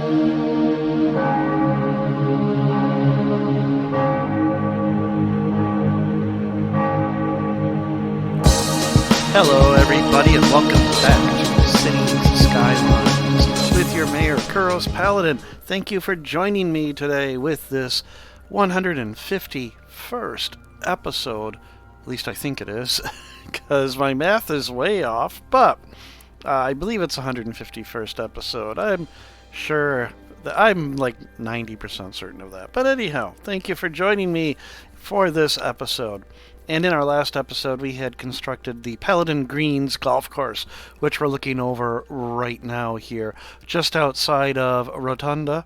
Hello everybody and welcome back to Cities Skylines with your mayor Kuros Paladin. Thank you for joining me today with this 151st episode. At least I think it is, because my math is way off, but I believe it's 151st episode. I'm sure that I'm like 90% certain of that. But anyhow, thank you for joining me for this episode. And in our last episode, we had constructed the Paladin Greens golf course, which we're looking over right now here, just outside of Rotunda.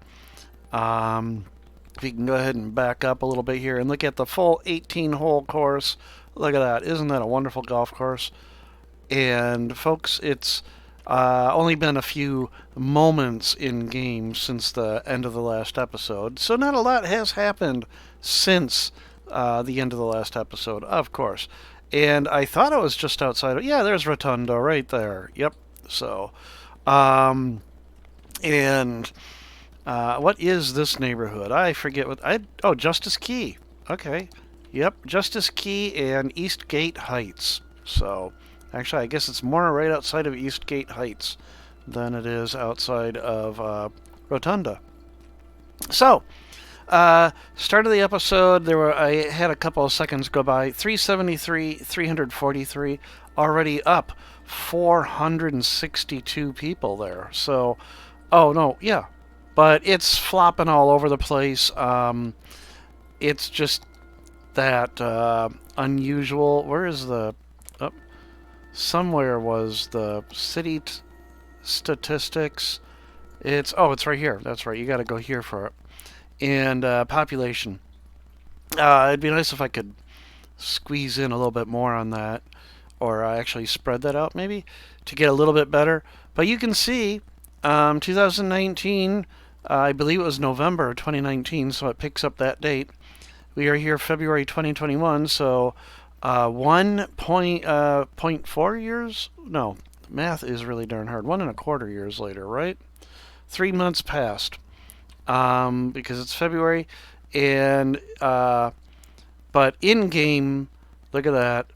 If you can go ahead and back up a little bit here and look at the full 18-hole course. Look at that. Isn't that a wonderful golf course? And folks, it's only been a few moments in game since the end of the last episode, so not a lot has happened since the end of the last episode, of course. And I thought it was just outside. Yeah, there's Rotunda right there. Yep. So, what is this neighborhood? I forget what oh, Justice Key. Okay. Yep, Justice Key and Eastgate Heights. So, actually, I guess it's more right outside of Eastgate Heights than it is outside of Rotunda. So, start of the episode, I had a couple of seconds go by. 373, 343, already up 462 people there. So, oh no, yeah, but it's flopping all over the place. It's just that unusual. Where is the? Oh, somewhere was the city statistics. It's right here. That's right. You got to go here for it. And population. It'd be nice if I could squeeze in a little bit more on that, or actually spread that out maybe to get a little bit better. But you can see 2019, I believe it was November 2019, so it picks up that date. We are here February 2021, so 1.4 years? No, math is really darn hard. 1.25 years later, right? 3 months passed. Because it's February, and but in game, look at that,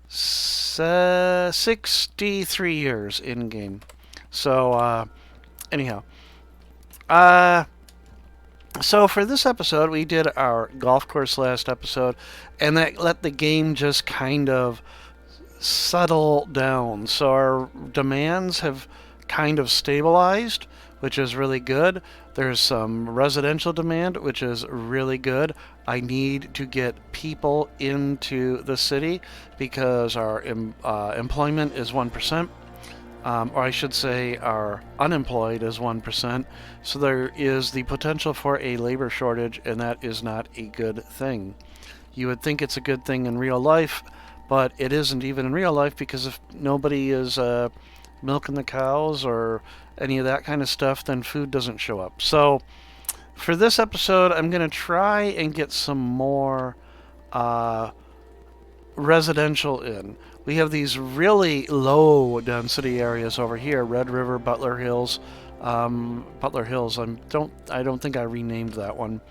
63 years in game. So anyhow, so for this episode, we did our golf course last episode, and that let the game just kind of settle down. So our demands have kind of stabilized, which is really good. There's some residential demand, which is really good. I need to get people into the city because our employment is 1%, or I should say our unemployed is 1%. So there is the potential for a labor shortage, and that is not a good thing. You would think it's a good thing in real life, but it isn't even in real life, because if nobody is milking the cows or any of that kind of stuff, then food doesn't show up. So for this episode, I'm going to try and get some more residential in. We have these really low density areas over here: Red River, Butler Hills. Butler Hills, I don't think I renamed that one.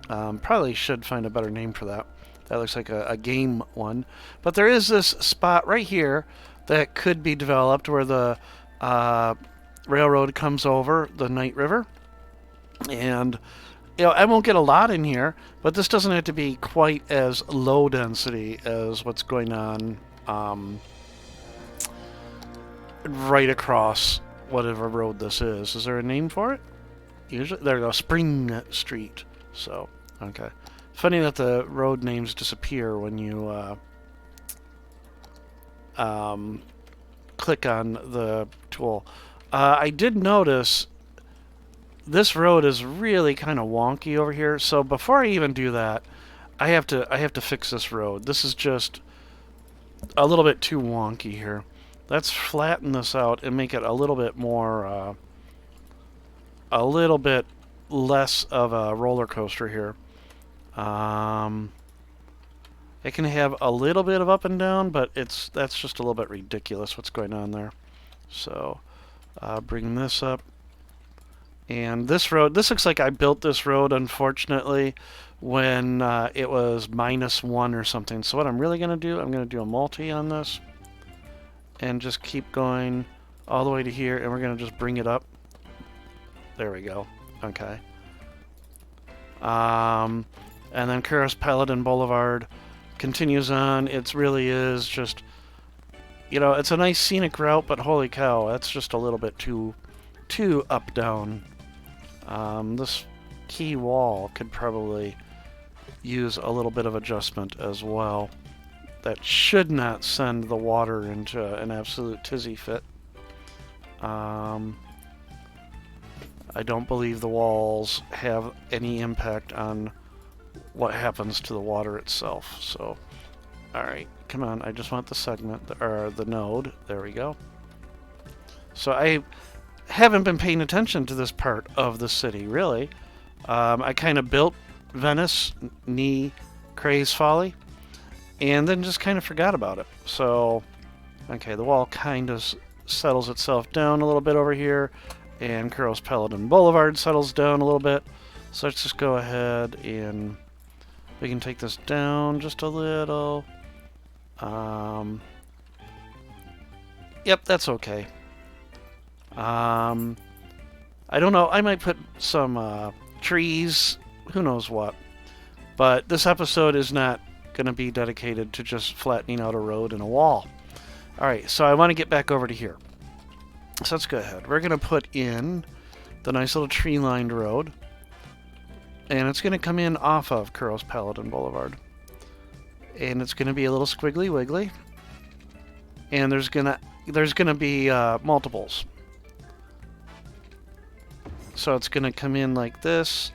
Probably should find a better name for that. That looks like a game one. But there is this spot right here that could be developed where the railroad comes over the Night River. And I won't get a lot in here, but this doesn't have to be quite as low density as what's going on right across whatever road this is. Is there a name for it? Usually, there we go, Spring Street. So, okay. Funny that the road names disappear when you click on the tool. I did notice this road is really kind of wonky over here. So before I even do that, I have to fix this road. This is just a little bit too wonky here. Let's flatten this out and make it a little bit more, a little bit less of a roller coaster here. It can have a little bit of up and down, but that's just a little bit ridiculous what's going on there. So bring this up And this road, this looks like I built this road, unfortunately, when it was -1 or something. So what I'm really going to do, I'm going to do a multi on this and just keep going all the way to here, and we're going to just bring it up. There we go. Okay. And then Kuros Paladin Boulevard continues on. It really is just, you know, it's a nice scenic route, but holy cow, that's just a little bit too up down. This key wall could probably use a little bit of adjustment as well. That should not send the water into an absolute tizzy fit. I don't believe the walls have any impact on what happens to the water itself. So, alright, come on, I just want the segment, or the node. There we go. So I haven't been paying attention to this part of the city, really. I kind of built Venice, Craze Folly, and then just kind of forgot about it. So, okay, the wall kind of settles itself down a little bit over here, and Kuros Paladin Boulevard settles down a little bit. So let's just go ahead and we can take this down just a little. Yep, that's okay. I don't know, I might put some trees, who knows what. But this episode is not going to be dedicated to just flattening out a road and a wall. Alright, so I want to get back over to here. So let's go ahead. We're going to put in the nice little tree-lined road. And it's going to come in off of Kuros Paladin Boulevard. And it's going to be a little squiggly wiggly. And there's going to be multiples. So it's going to come in like this.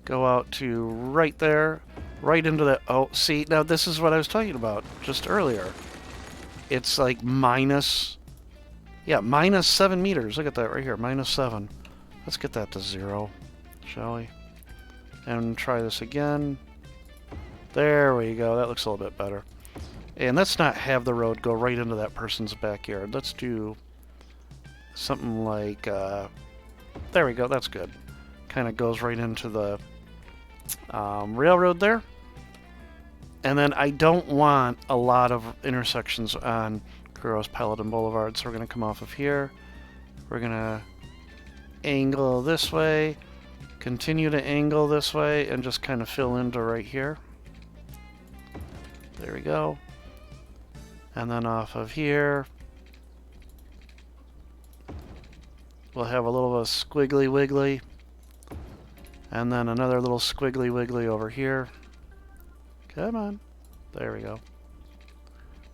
Go out to right there. Right into that. Oh, see, now this is what I was talking about just earlier. It's like minus 7 meters. Look at that right here, -7. Let's get that to 0, shall we? And try this again. There we go. That looks a little bit better. And let's not have the road go right into that person's backyard. Let's do something like, there we go. That's good. Kind of goes right into the railroad there. And then I don't want a lot of intersections on Kuros Paladin Boulevard, so we're going to come off of here. We're going to angle this way, continue to angle this way, and just kind of fill into right here. There we go. And then off of here, we'll have a little bit of squiggly wiggly. And then another little squiggly wiggly over here. Come on. There we go.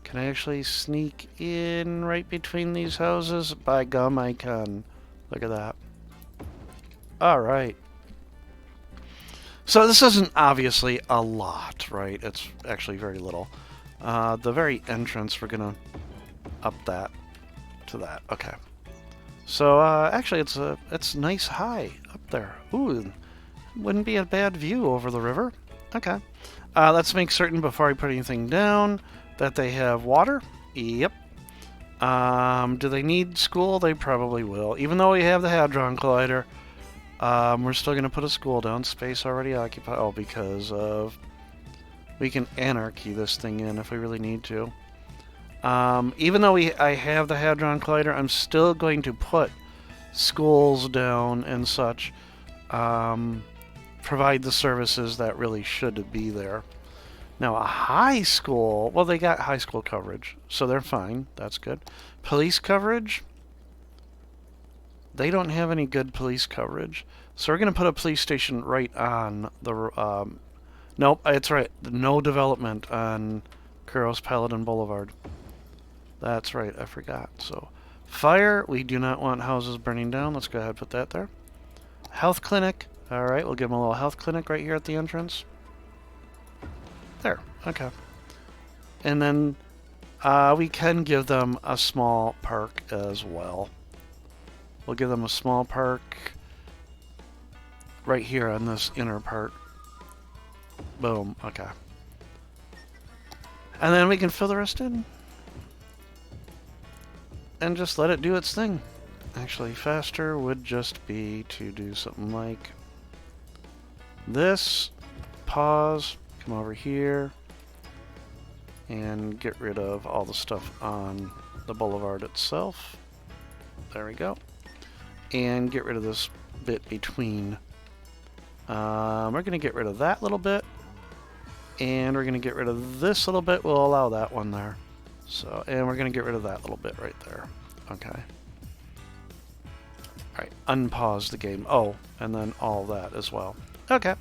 Can I actually sneak in right between these houses? By gum, I can. Look at that. Alright. So this isn't obviously a lot, right? It's actually very little. The very entrance, we're going to up that to that. Okay. So actually it's nice high up there. Ooh, wouldn't be a bad view over the river. Okay. Let's make certain before I put anything down that they have water. Yep. Do they need school? They probably will. Even though we have the Hadron Collider, we're still going to put a school down. Space already occupied. Oh, because of... We can anarchy this thing in if we really need to. Even though I have the Hadron Collider, I'm still going to put schools down and such. Provide the services that really should be there. Now, a high school, well, they got high school coverage, so they're fine. That's good. Police coverage, they don't have any good police coverage. So we're going to put a police station right on the... nope, it's right. No development on Kuros Paladin Boulevard. That's right, I forgot. So, fire, we do not want houses burning down. Let's go ahead and put that there. Health clinic. Alright, we'll give them a little health clinic right here at the entrance. There, okay. And then we can give them a small park as well. We'll give them a small park right here on this inner part. Boom, okay. And then we can fill the rest in. And just let it do its thing. Actually, faster would just be to do something like this. Pause, come over here, and get rid of all the stuff on the boulevard itself. There we go. And get rid of this bit between. We're going to get rid of that little bit. And we're going to get rid of this little bit. We'll allow that one there. So, and we're going to get rid of that little bit right there. Okay. Alright, unpause the game. Oh, and then all that as well. Okay.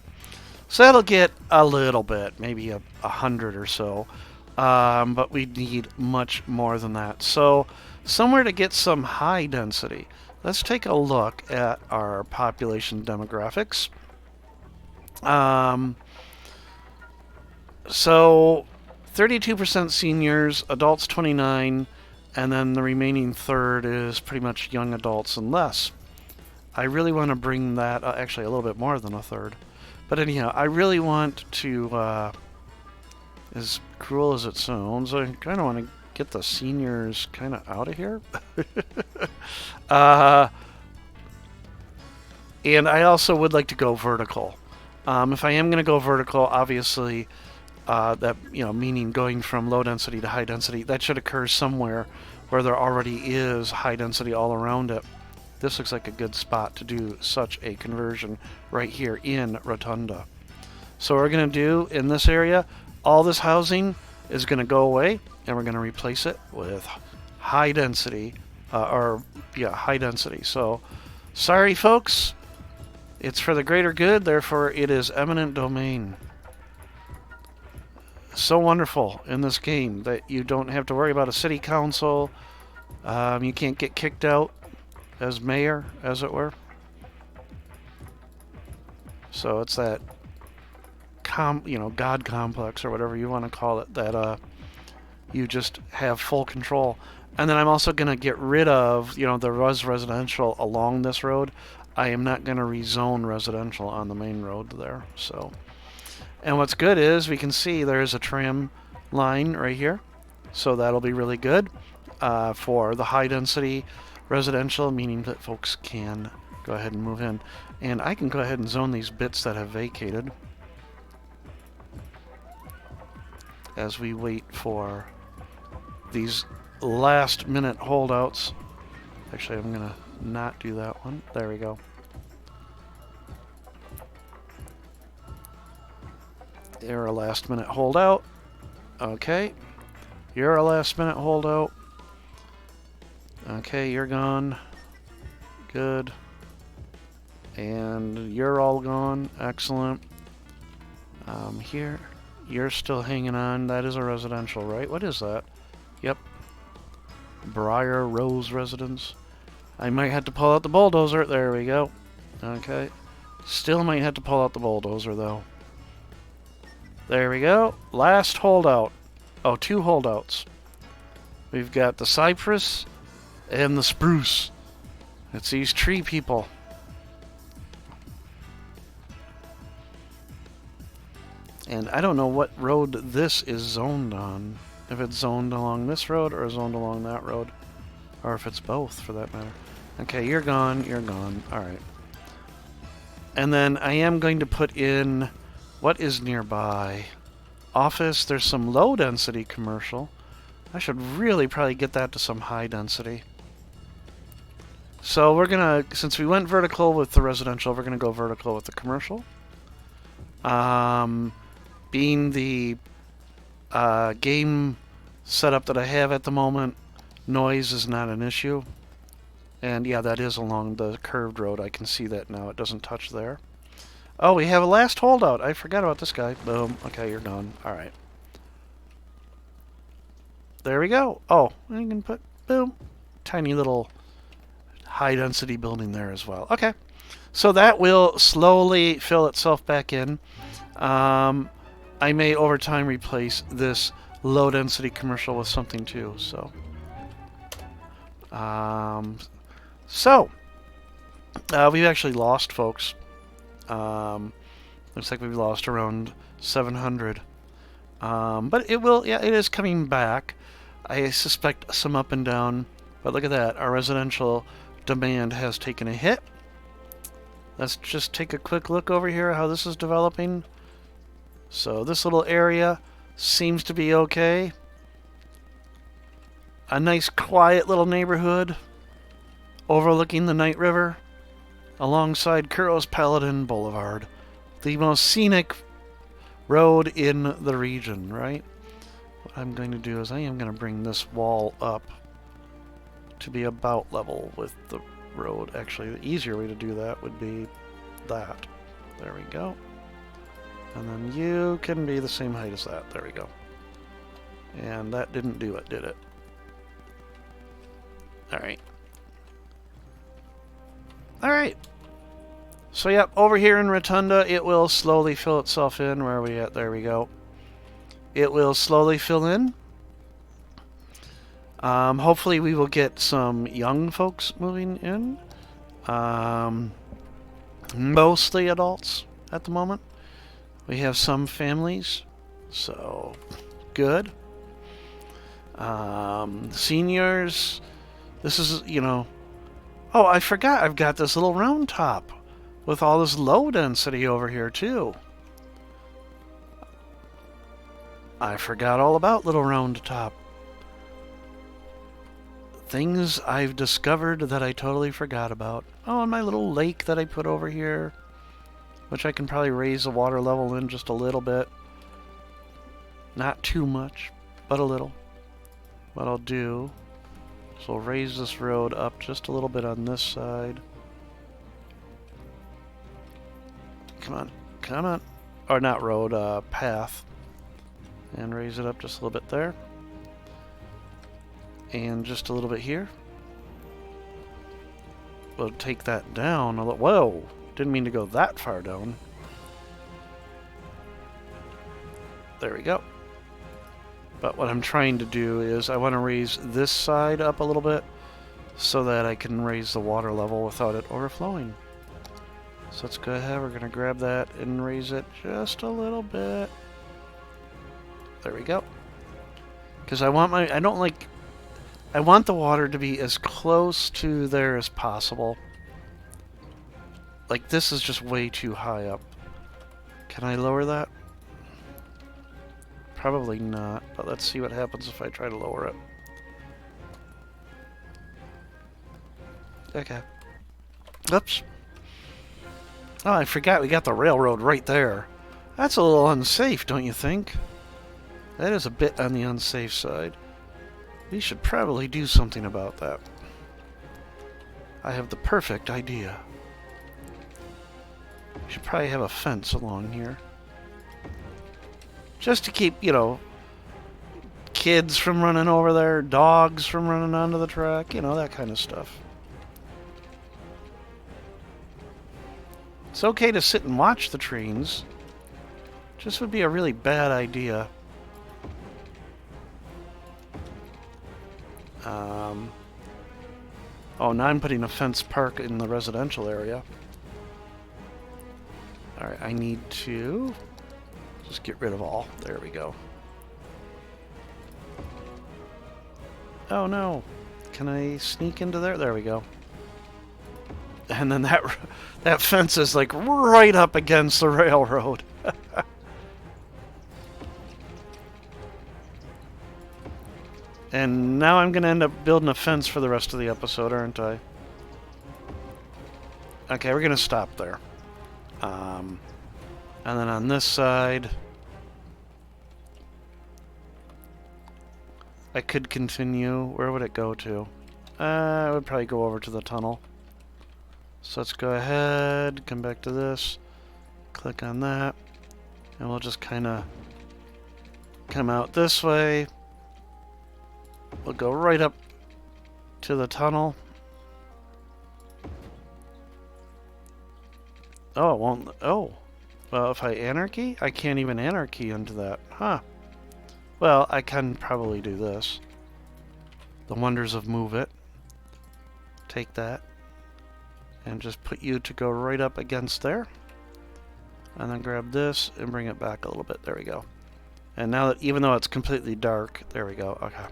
So that'll get a little bit, maybe 100 or so. But we need much more than that. So, somewhere to get some high density. Let's take a look at our population demographics. So 32% seniors, adults 29, and then the remaining third is pretty much young adults and less. I really want to bring that, actually a little bit more than a third. But anyhow, I really want to, as cruel as it sounds, I kind of want to get the seniors kind of out of here. And I also would like to go vertical. If I am going to go vertical, obviously, that, meaning going from low density to high density, that should occur somewhere where there already is high density all around it. This looks like a good spot to do such a conversion right here in Rotunda. So what we're going to do in this area, all this housing is going to go away, and we're going to replace it with high density, high density. So, sorry folks, it's for the greater good, therefore it is eminent domain. So wonderful in this game that you don't have to worry about a city council. You can't get kicked out as mayor, as it were. So it's that God complex or whatever you want to call it, that you just have full control. And then I'm also going to get rid of, the residential along this road. I am not going to rezone residential on the main road there. So, and what's good is we can see there's a tram line right here. So that'll be really good for the high density residential, meaning that folks can go ahead and move in. And I can go ahead and zone these bits that have vacated as we wait for these last minute holdouts. Actually, I'm going to not do that one. There we go. You're a last minute holdout. Okay. You're a last minute holdout. Okay, you're gone. Good. And you're all gone. Excellent. Here, you're still hanging on. That is a residential, right? What is that? Yep. Briar Rose Residence. I might have to pull out the bulldozer. There we go. Okay. Still might have to pull out the bulldozer, though. There we go. Last holdout. Oh, 2 holdouts. We've got the cypress and the spruce. It's these tree people. And I don't know what road this is zoned on. If it's zoned along this road or zoned along that road. Or if it's both, for that matter. Okay, you're gone. You're gone. Alright. And then I am going to put in what is nearby. Office. There's some low density commercial. I should really probably get that to some high density. So we're gonna, since we went vertical with the residential, we're gonna go vertical with the commercial. Being the game setup that I have at the moment, noise is not an issue. And yeah, that is along the curved road. I can see that now. It doesn't touch there. Oh, we have a last holdout. I forgot about this guy. Boom. Okay, you're gone. Alright. There we go. Oh, you can put, boom, tiny little high-density building there as well. Okay. So that will slowly fill itself back in. I may, over time, replace this low-density commercial with something, too. So, we've actually lost, folks. Looks like we've lost around 700. But it will, yeah, it is coming back. I suspect some up and down. But look at that. Our residential demand has taken a hit. Let's just take a quick look over here how this is developing. So this little area seems to be okay. A nice quiet little neighborhood overlooking the Night River alongside Kuros Paladin Boulevard. The most scenic road in the region, right? What I'm going to do is I am going to bring this wall up to be about level with the road. Actually, the easier way to do that would be that. There we go. And then you can be the same height as that. There we go. And that didn't do it, did it? Alright. Alright. So yep, over here in Rotunda, it will slowly fill itself in. Where are we at? There we go. It will slowly fill in. Hopefully we will get some young folks moving in. Mostly adults at the moment. We have some families, so good. Seniors, this is, you know... Oh, I forgot, I've got this little round top with all this low density over here, too. I forgot all about little round top. Things I've discovered that I totally forgot about. Oh, and my little lake that I put over here, which I can probably raise the water level in just a little bit. Not too much, but a little. What I'll do is I'll raise this road up just a little bit on this side. Come on, come on. Or not road, path. And raise it up just a little bit there. And just a little bit here. We'll take that down a little. Whoa! Didn't mean to go that far down. There we go. But what I'm trying to do is I want to raise this side up a little bit so that I can raise the water level without it overflowing. So let's go ahead. We're going to grab that and raise it just a little bit. There we go. Because I want my... I want the water to be as close to there as possible. Like, this is just way too high up. Can I lower that? Probably not, but let's see what happens if I try to lower it. Okay. Oops. Oh, I forgot we got the railroad right there. That's a little unsafe, don't you think? That is a bit on the unsafe side. We should probably do something about that. I have the perfect idea. We should probably have a fence along here. Just to keep, you know, kids from running over there, dogs from running onto the track, you know, that kind of stuff. It's okay to sit and watch the trains. Just would be a really bad idea. Oh, now I'm putting a fence park in the residential area. Alright, I need to just get rid of all. There we go. Oh no. Can I sneak into there? There we go. And then that fence is like right up against the railroad. And now I'm going to end up building a fence for the rest of the episode, aren't I? Okay, we're going to stop there. And then on this side, I could continue. Where would it go to? I would probably go over to the tunnel. So let's go ahead, come back to this, click on that, and we'll just kind of come out this way. We'll go right up to the tunnel. Oh, it won't. Oh. Well, if I anarchy? I can't even anarchy into that. Huh. Well, I can probably do this. The wonders of move it. Take that. And just put you to go right up against there. And then grab this and bring it back a little bit. There we go. And now that, even though it's completely dark, there we go. Okay.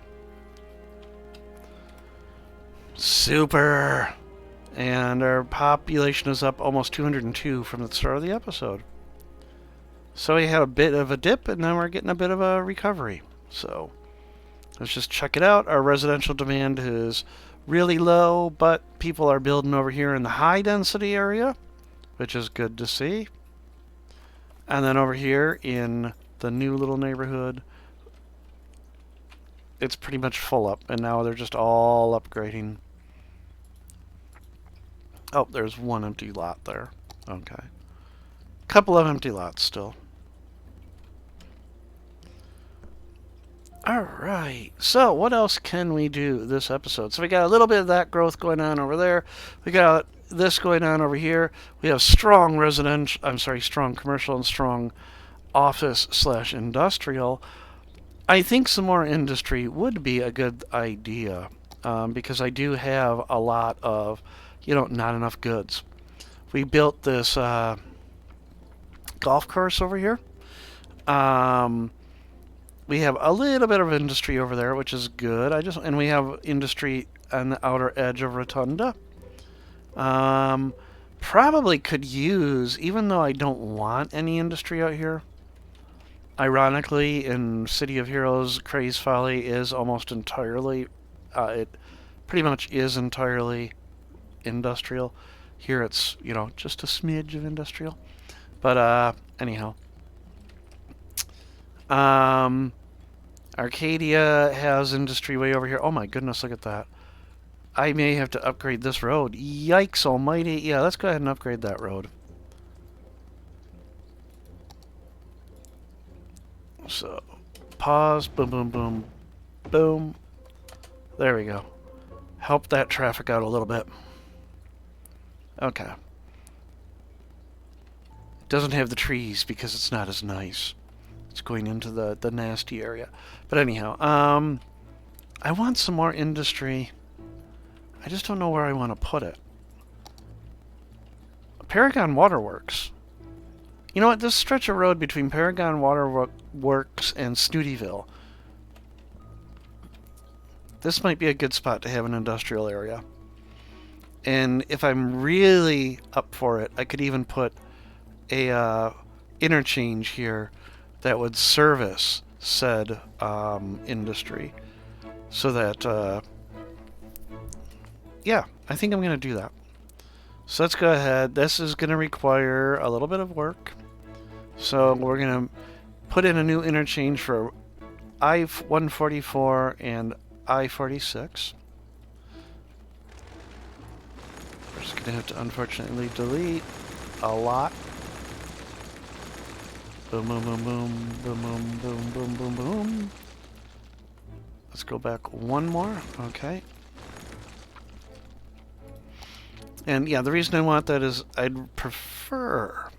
Super. And our population is up almost 202 from the start of the episode. So we had a bit of a dip, and then we're getting a bit of a recovery. So let's just check it out. Our residential demand is really low, but people are building over here in the high density area, which is good to see. And then over here in the new little neighborhood, it's pretty much full up, and now they're just all upgrading. Oh, there's one empty lot there. Okay. Couple of empty lots still. Alright, so what else can we do this episode? So we got a little bit of that growth going on over there. We got this going on over here. We have strong strong commercial and strong office/industrial. I think some more industry would be a good idea, because I do have a lot of, not enough goods. We built this golf course over here. We have a little bit of industry over there, which is good. And we have industry on the outer edge of Rotunda. Probably could use, even though I don't want any industry out here. Ironically, in City of Heroes, Craze Folly is almost entirely, it pretty much is entirely industrial. Here it's, just a smidge of industrial. But, anyhow. Arcadia has industry way over here. Oh my goodness, look at that. I may have to upgrade this road. Yikes almighty. Yeah, let's go ahead and upgrade that road. So, pause, boom, boom, boom, boom. There we go. Help that traffic out a little bit. Okay. It doesn't have the trees because it's not as nice. It's going into the nasty area. But anyhow, I want some more industry. I just don't know where I want to put it. Paragon Waterworks. You know what? This stretch of road between Paragon Waterworks and Snootyville. This might be a good spot to have an industrial area. And if I'm really up for it, I could even put a interchange here that would service said industry. So that, yeah, I think I'm going to do that. So let's go ahead. This is going to require a little bit of work. So we're going to put in a new interchange for I-144 and I-46. We're just going to have to unfortunately delete a lot. Boom, boom, boom, boom, boom, boom, boom, boom, boom, boom. Let's go back one more. Okay. And yeah, the reason I want that is I'd prefer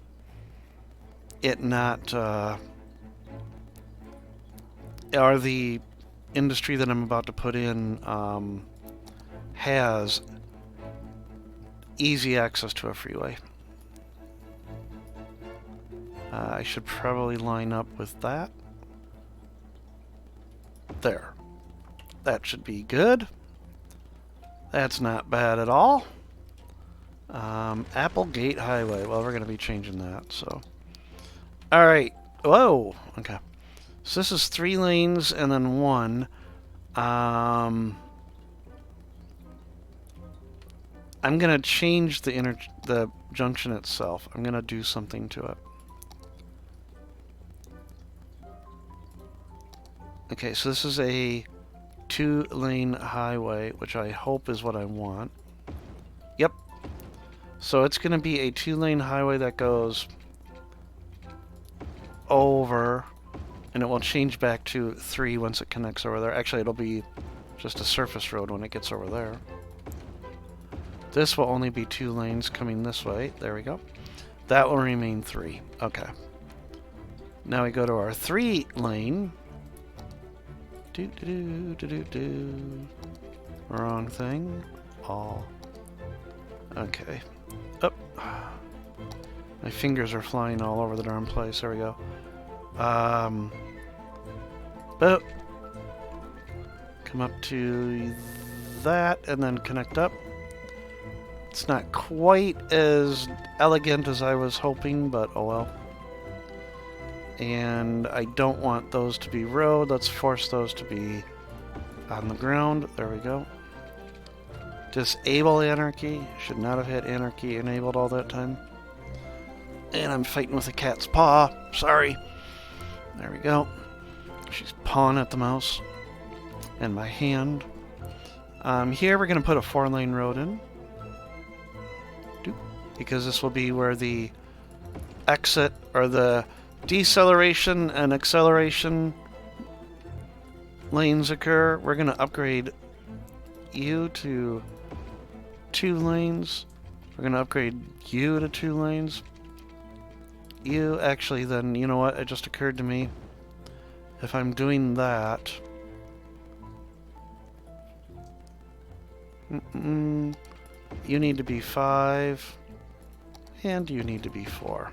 it not, or the industry that I'm about to put in has easy access to a freeway. I should probably line up with that. There. That should be good. That's not bad at all. Applegate Highway. Well, we're going to be changing that, so. Alright. Whoa. Okay. So this is 3 lanes and then 1. I'm going to change the junction itself. I'm going to do something to it. Okay, so this is a 2-lane highway, which I hope is what I want. Yep. So it's going to be a 2-lane highway that goes over, and it will change back to 3 once it connects over there. Actually, it'll be just a surface road when it gets over there. This will only be 2 lanes coming this way. There we go. That will remain 3. Okay. Now we go to our 3-lane. Wrong thing. All. Okay. Oh. My fingers are flying all over the darn place. There we go. But come up to that and then connect up. It's not quite as elegant as I was hoping, but oh well. And I don't want those to be road. Let's force those to be on the ground. There we go. Disable anarchy. Should not have had anarchy enabled all that time. And I'm fighting with a cat's paw. Sorry. There we go. She's pawing at the mouse. And my hand. Here we're going to put a 4-lane road in. Because this will be where the exit or the deceleration and acceleration lanes occur. We're going to upgrade you to 2 lanes. We're going to upgrade you to 2 lanes. You, actually, then, you know what? It just occurred to me. If I'm doing that... you need to be 5. And you need to be 4.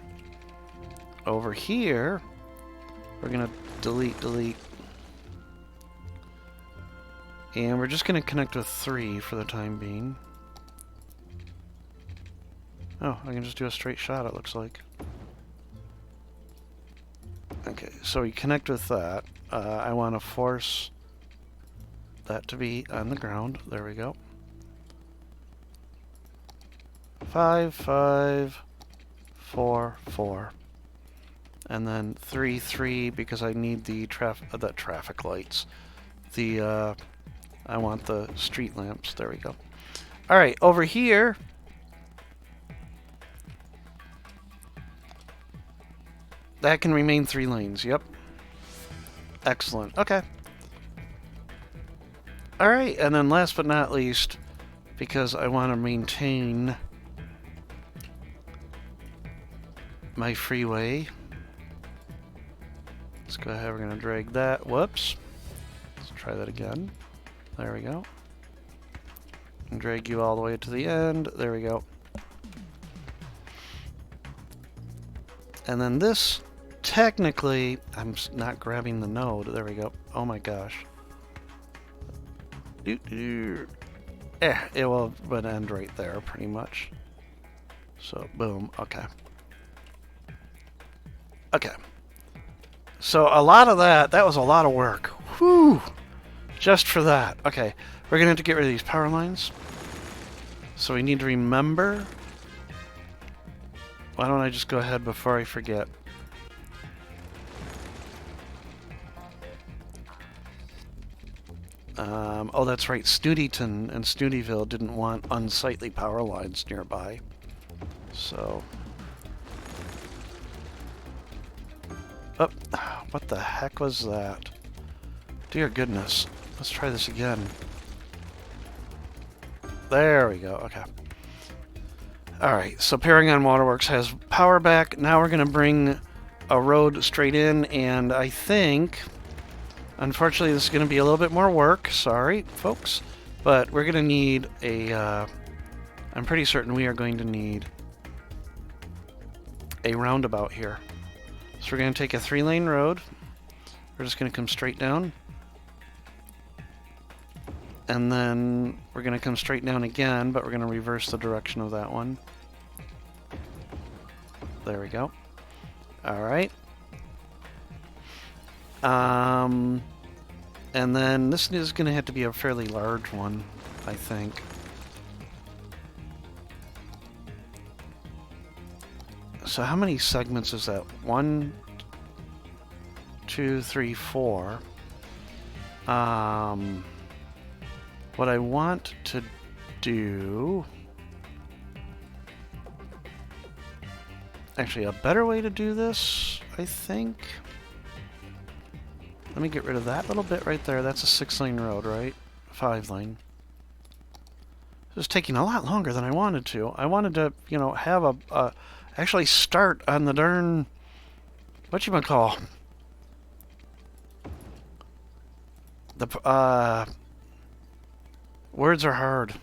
Over here, we're going to delete. And we're just going to connect with 3 for the time being. Oh, I can just do a straight shot, it looks like. Okay, so we connect with that. I want to force that to be on the ground. There we go. 5, 5, 4, 4. And then 3, 3, because I need the traffic lights. I want the street lamps. There we go. Alright, over here... that can remain 3 lanes, yep. Excellent, okay. Alright, and then last but not least, because I want to maintain my freeway. Let's go ahead, we're going to drag that. Whoops. Let's try that again. There we go. And drag you all the way to the end. There we go. And then this... technically, I'm not grabbing the node. There we go. Oh my gosh. It would end right there, pretty much. So, boom. Okay. Okay. So, a lot of that was a lot of work. Whew! Just for that. Okay. We're going to have to get rid of these power lines. So, we need to remember... why don't I just go ahead before I forget? Oh, that's right. Snootyton and Snootyville didn't want unsightly power lines nearby. So... oh, what the heck was that? Dear goodness. Let's try this again. There we go. Okay. Alright, so Paragon Waterworks has power back. Now we're going to bring a road straight in, and I think... unfortunately, this is going to be a little bit more work. Sorry, folks. But we're going to need a... I'm pretty certain we are going to need a roundabout here. So we're going to take a 3-lane road. We're just going to come straight down. And then we're going to come straight down again, but we're going to reverse the direction of that one. There we go. Alright. And then this is going to have to be a fairly large one, I think. So how many segments is that? 1, 2, 3, 4. What I want to do... actually, a better way to do this, I think... let me get rid of that little bit right there. That's a 6-lane road, right? 5-lane. This is taking a lot longer than I wanted to. I wanted to, you know, have a actually start on the darn... whatchamacall? The, words are hard.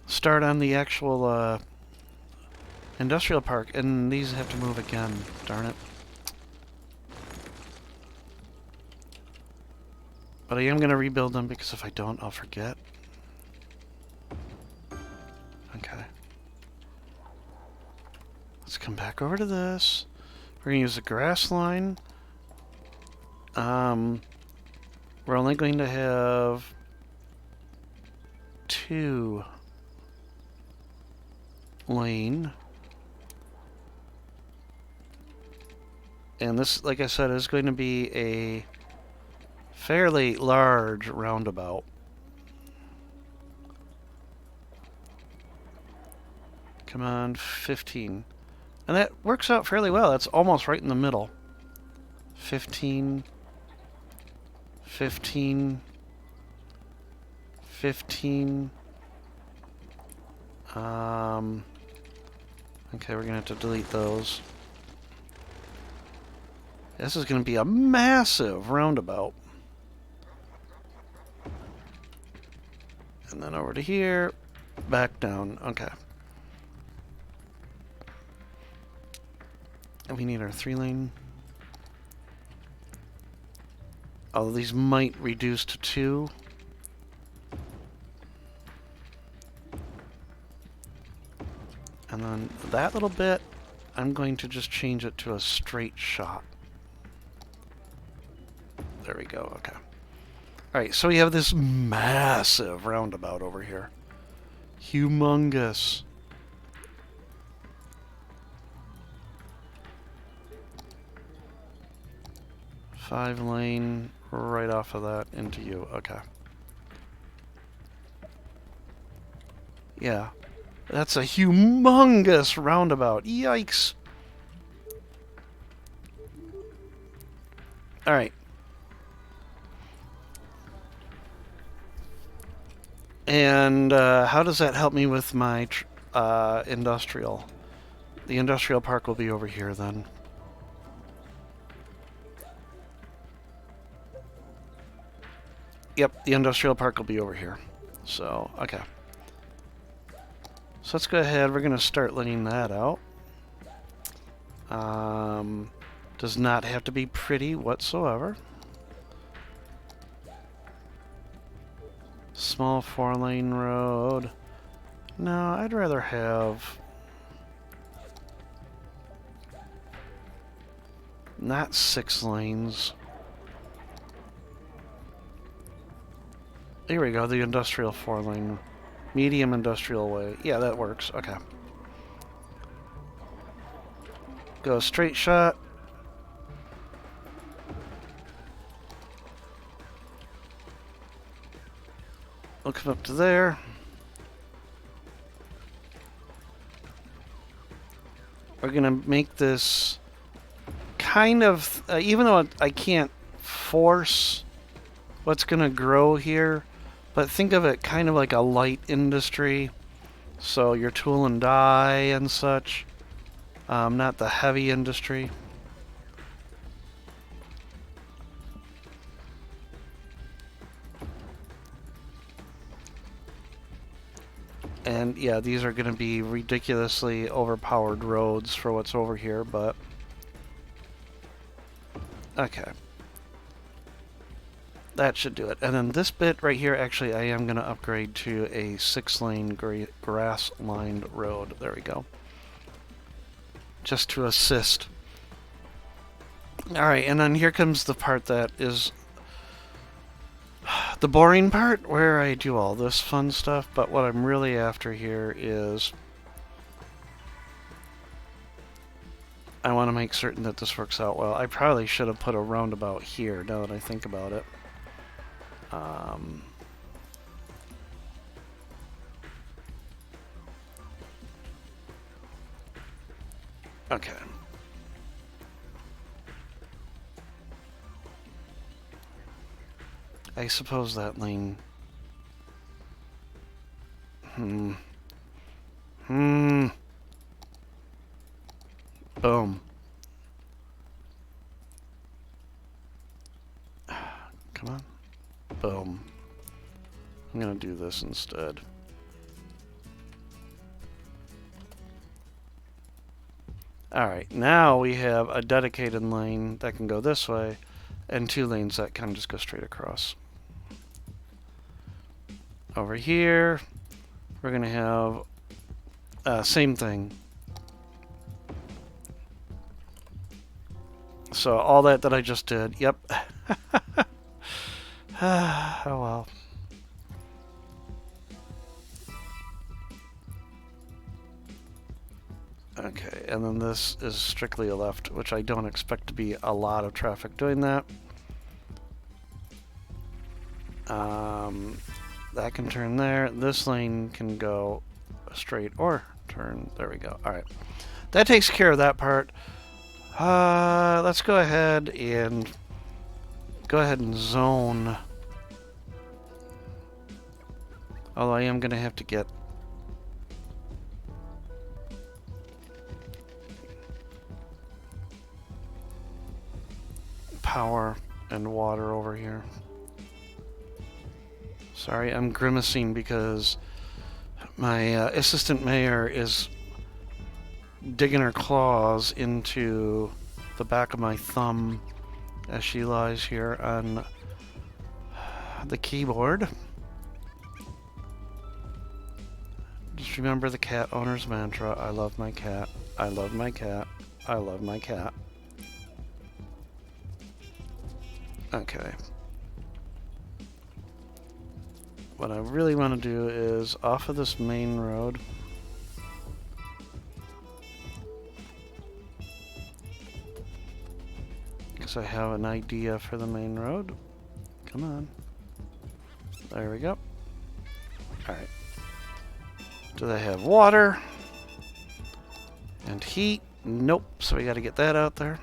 Start on the actual, industrial park, and these have to move again. Darn it. But I am going to rebuild them, because if I don't, I'll forget. Okay. Let's come back over to this. We're going to use the grass line. We're only going to have 2 lane. And this, like I said, is going to be a fairly large roundabout. Come on, 15. And that works out fairly well. That's almost right in the middle. 15, 15, 15. Okay, we're gonna have to delete those. This is gonna be a massive roundabout. And then over to here, back down. Okay. And we need our 3-lane. Oh, these might reduce to 2. And then that little bit, I'm going to just change it to a straight shot. There we go, okay. Alright, so we have this massive roundabout over here. Humongous. Five lane right off of that into you. Okay. Yeah. That's a humongous roundabout. Yikes. Alright. And how does that help me with my industrial? The industrial park will be over here then. Yep, the industrial park will be over here. So, okay. So let's go ahead. We're going to start letting that out. Does not have to be pretty whatsoever. Small 4-lane road. No, I'd rather have not 6 lanes. Here we go, the industrial 4-lane. Medium industrial way. Yeah, that works. Okay. Go straight shot. We'll come up to there. We're gonna make this kind of, even though I can't force what's gonna grow here, but think of it kind of like a light industry. So your tool and die and such, not the heavy industry. And yeah, these are going to be ridiculously overpowered roads for what's over here, but okay. That should do it. And then this bit right here, actually, I am going to upgrade to a 6-lane grass-lined road. There we go. Just to assist. Alright, and then here comes the part that is the boring part, where I do all this fun stuff, but what I'm really after here is I want to make certain that this works out well. I probably should have put a roundabout here, now that I think about it. Okay. I suppose that lane... Boom. Come on. Boom. I'm gonna do this instead. Alright, now we have a dedicated lane that can go this way, and 2 lanes that can just go straight across. Over here, we're gonna have same thing. So all that I just did, yep. Oh well. Okay, and then this is strictly a left, which I don't expect to be a lot of traffic doing that. That can turn there. This lane can go straight or turn. There we go. All right. That takes care of that part. Let's go ahead and zone. Although I am going to have to get power and water over here. Sorry, I'm grimacing because my assistant mayor is digging her claws into the back of my thumb as she lies here on the keyboard. Just remember the cat owner's mantra. I love my cat. I love my cat. I love my cat. Okay. What I really want to do is off of this main road. Because I have an idea for the main road. Come on. There we go. Alright. Do they have water? And heat? Nope. So we got to get that out there.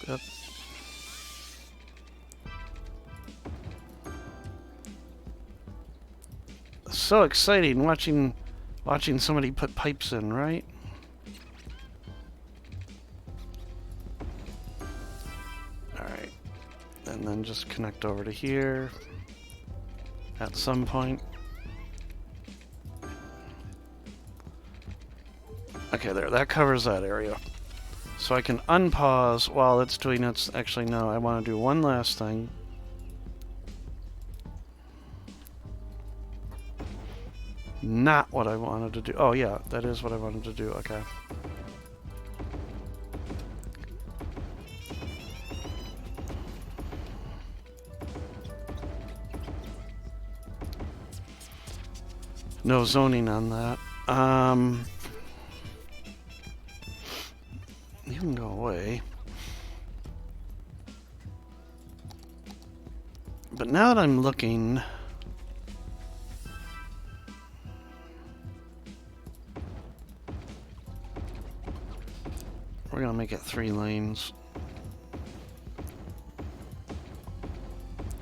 Yep. So exciting watching somebody put pipes in, right? Alright. And then just connect over to here at some point. Okay, there. That covers that area. So I can unpause while it's doing its... Actually, no. I want to do one last thing. Not what I wanted to do. Oh, yeah. That is what I wanted to do. Okay. No zoning on that. You can go away. But now that I'm looking... We're going to make it 3 lanes.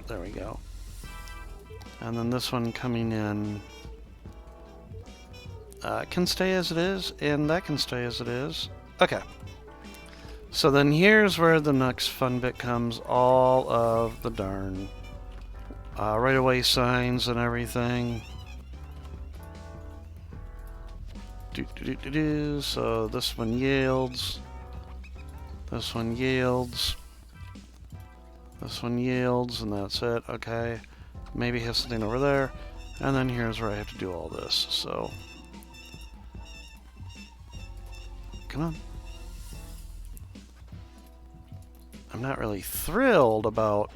There we go. And then this one coming in can stay as it is, and that can stay as it is. Okay. So then here's where the next fun bit comes. All of the darn right-of-way signs and everything. So this one yields. This one yields. This one yields, and that's it. Okay. Maybe have something over there. And then here's where I have to do all this. So, come on. I'm not really thrilled about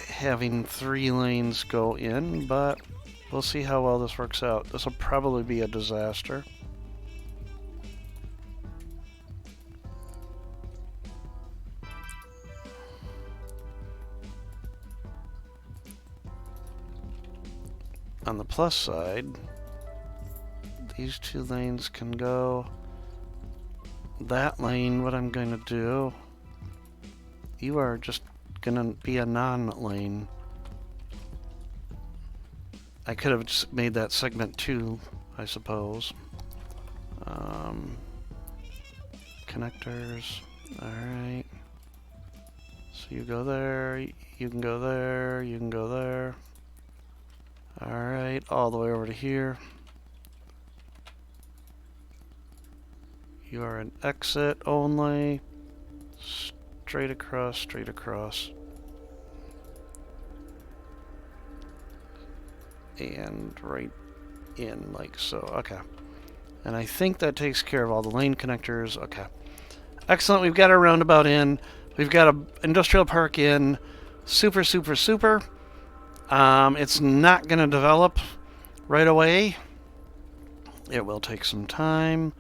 having 3 lanes go in, but we'll see how well this works out. This will probably be a disaster. On the plus side, these 2 lanes can go. That lane, what I'm going to do, you are just going to be a non-lane. I could have just made that segment 2, I suppose. Connectors, alright. So you go there, you can go there, you can go there. Alright, all the way over to here. You are an exit only. Straight across, straight across. And right in like so. Okay. And I think that takes care of all the lane connectors. Okay. Excellent. We've got our roundabout in. We've got an industrial park in. Super, super, super. It's not going to develop right away. It will take some time.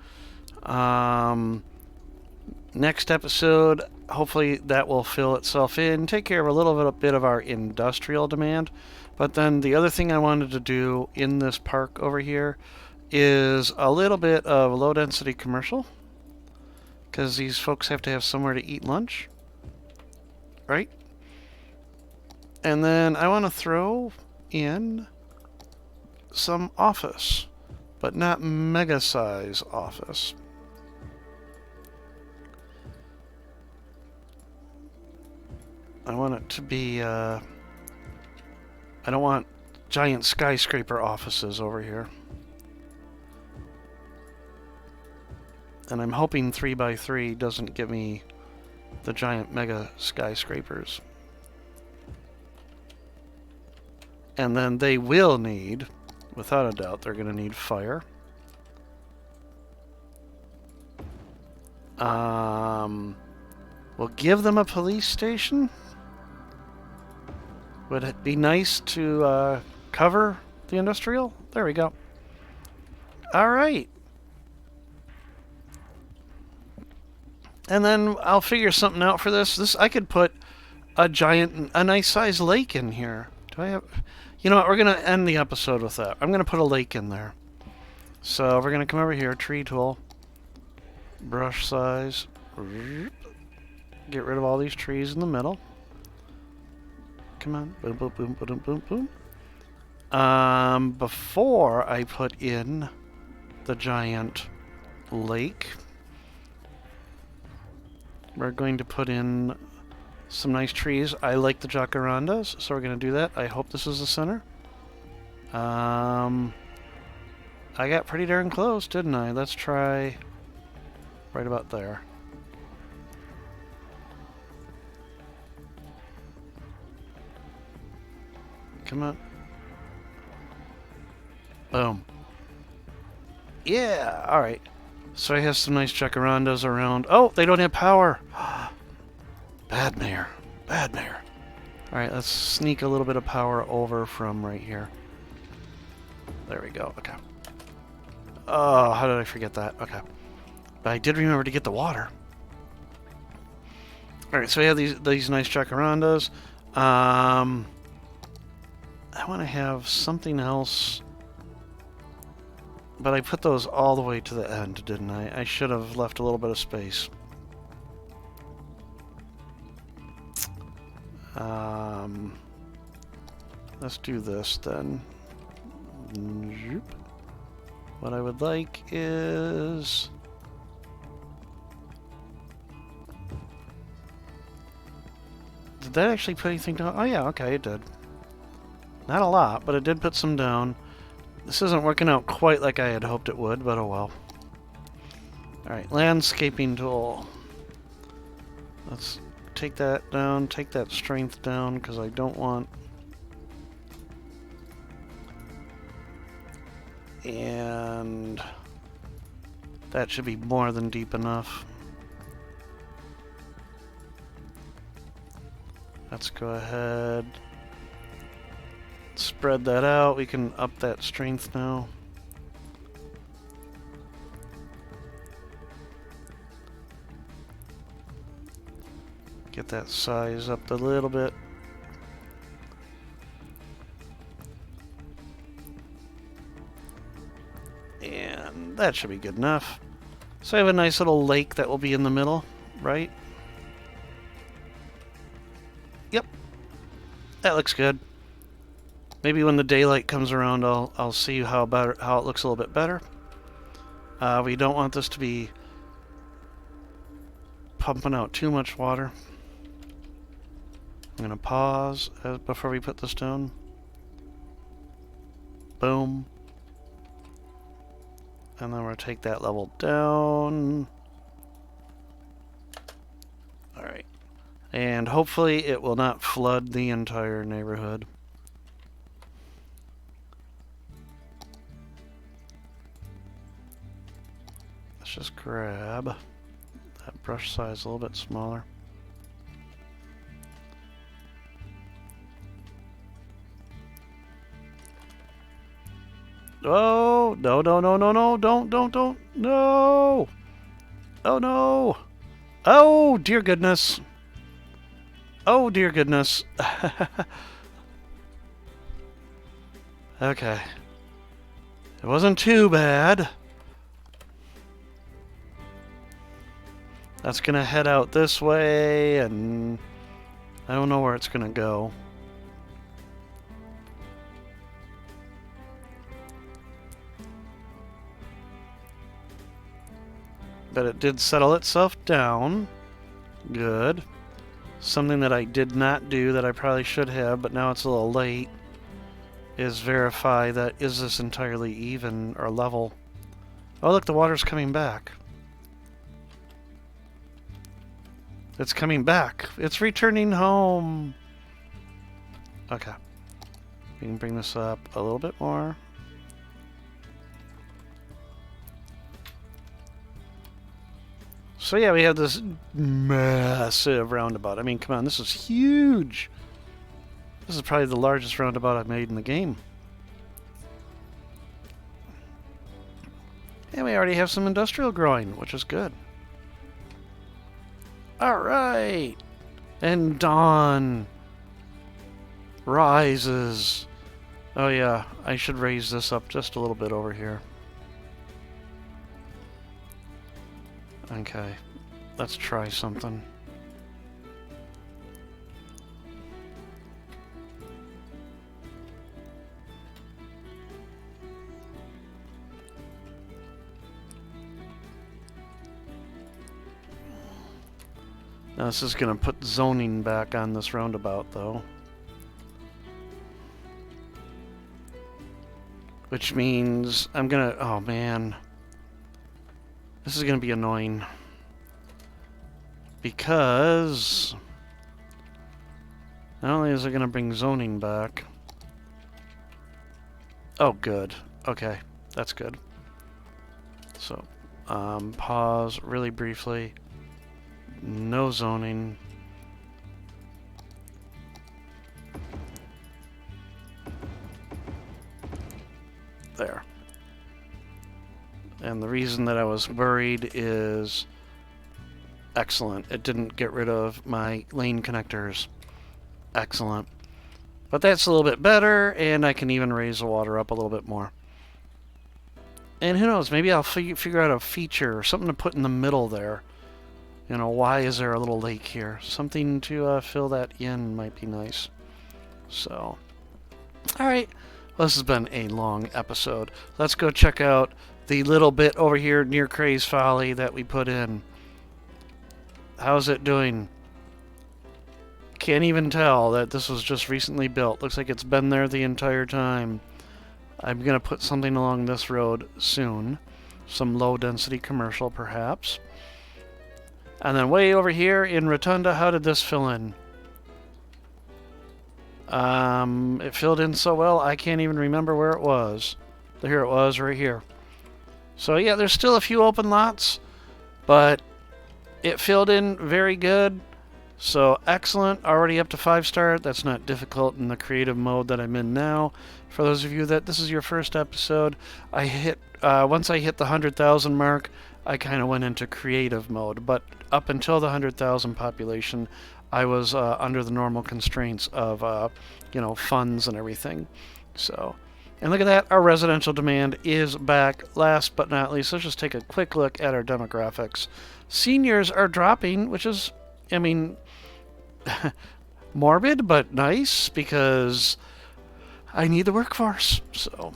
Next episode, hopefully that will fill itself in, take care of a little bit of our industrial demand. But then the other thing I wanted to do in this park over here is a little bit of low density commercial, because these folks have to have somewhere to eat lunch, right? And then I want to throw in some office, but not mega size office. I want it to be, I don't want giant skyscraper offices over here. And I'm hoping 3x3 doesn't give me the giant mega skyscrapers. And then they will need, without a doubt, they're going to need fire. We'll give them a police station. Would it be nice to cover the industrial? There we go. All right. And then I'll figure something out for this. I could put a nice sized lake in here. Do I have... You know what? We're going to end the episode with that. I'm going to put a lake in there. So we're going to come over here, tree tool, brush size, get rid of all these trees in the middle. Come on. Boom, boom, boom, boom, boom, boom. Before I put in the giant lake, we're going to put in some nice trees. I like the jacarandas, so we're going to do that. I hope this is the center. I got pretty darn close, didn't I? Let's try right about there. Come on. Boom. Yeah, alright. So I have some nice jacarandas around. Oh, they don't have power. Bad mayor. Bad mayor. Alright, let's sneak a little bit of power over from right here. There we go. Okay. Oh, how did I forget that? Okay. But I did remember to get the water. Alright, so we have these nice jacarandas. I want to have something else. But I put those all the way to the end, didn't I? I should have left a little bit of space. Let's do this then. What I would like is... Did that actually put anything down? Oh yeah, okay, it did. Not a lot, but it did put some down. This isn't working out quite like I had hoped it would, but oh well. Alright, landscaping tool. Let's take that down, take that strength down, because I don't want... And... that should be more than deep enough. Let's go ahead... Spread that out. We can up that strength now. Get that size up a little bit. And that should be good enough. So I have a nice little lake that will be in the middle, right? Yep. That looks good. Maybe when the daylight comes around, I'll see how it looks a little bit better. We don't want this to be pumping out too much water. I'm going to pause before we put this down. Boom. And then we'll take that level down. Alright. And hopefully it will not flood the entire neighborhood. Let's just grab that brush size a little bit smaller. Oh, no, no, no, no, no, don't, no! Oh, no! Oh, dear goodness! Oh, dear goodness. Okay. It wasn't too bad. That's gonna head out this way, and I don't know where it's gonna go. But it did settle itself down. Good. Something that I did not do that I probably should have, but now it's a little late, is verify that is this entirely even or level. Oh, look, the water's coming back. It's coming back. It's returning home. Okay. We can bring this up a little bit more. So yeah, we have this massive roundabout. I mean, come on, this is huge. This is probably the largest roundabout I've made in the game. And we already have some industrial growing, which is good. Alright! And dawn rises. Oh yeah, I should raise this up just a little bit over here. Okay, let's try something. Now this is going to put zoning back on this roundabout, though. Which means I'm going to... Oh, man. This is going to be annoying. Because... not only is it going to bring zoning back... Oh, good. Okay, that's good. So, pause really briefly. No zoning. There. And the reason that I was worried is excellent. It didn't get rid of my lane connectors. Excellent. But that's a little bit better, and I can even raise the water up a little bit more. And who knows, maybe I'll figure out a feature or something to put in the middle there. You know, why is there a little lake here? Something to fill that in might be nice. So, alright. Well, this has been a long episode. Let's go check out the little bit over here near Craze Folly that we put in. How's it doing? Can't even tell that this was just recently built. Looks like it's been there the entire time. I'm going to put something along this road soon. Some low-density commercial, perhaps. And then way over here in Rotunda, how did this fill in? It filled in so well, I can't even remember where it was. Here it was, right here. So yeah, there's still a few open lots, but it filled in very good. So excellent, already up to 5-star. That's not difficult in the creative mode that I'm in now. For those of you that this is your first episode, I hit once I hit the 100,000 mark, I kind of went into creative mode, but up until the 100,000 population, I was under the normal constraints of, you know, funds and everything. So, and look at that, our residential demand is back. Last but not least, let's just take a quick look at our demographics. Seniors are dropping, which is, I mean, morbid, but nice, because I need the workforce, so...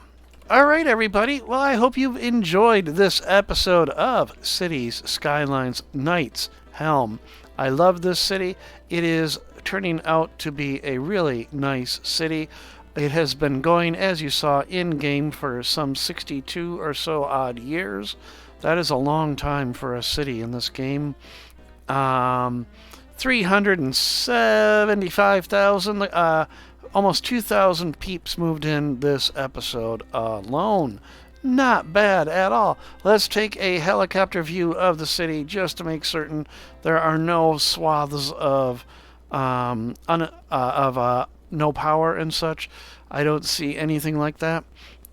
Alright, everybody. Well, I hope you've enjoyed this episode of Cities, Skylines, Nights, Helm. I love this city. It is turning out to be a really nice city. It has been going, as you saw, in-game for some 62 or so odd years. That is a long time for a city in this game. 375,000, almost 2,000 peeps moved in this episode alone. Not bad at all. Let's take a helicopter view of the city just to make certain there are no swaths of no power and such. I don't see anything like that.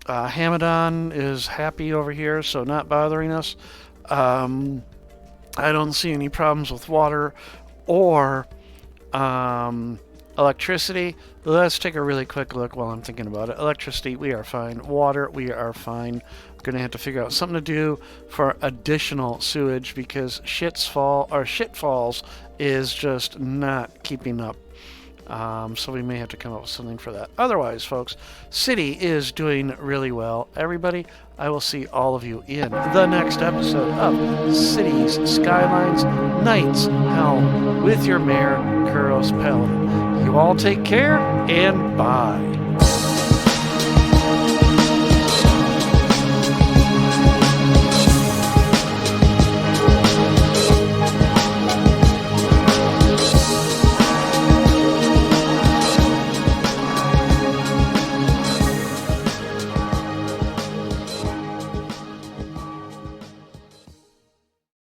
Hamadan is happy over here, so not bothering us. I don't see any problems with water or electricity. Let's take a really quick look while I'm thinking about it. Electricity, we are fine. Water, we are fine. I'm gonna have to figure out something to do for additional sewage because shitfalls is just not keeping up. So we may have to come up with something for that. Otherwise, folks, City is doing really well. Everybody, I will see all of you in the next episode of Cities, Skylines, Knights, Helm, with your Mayor, Kuros Paladin. You all take care, and bye.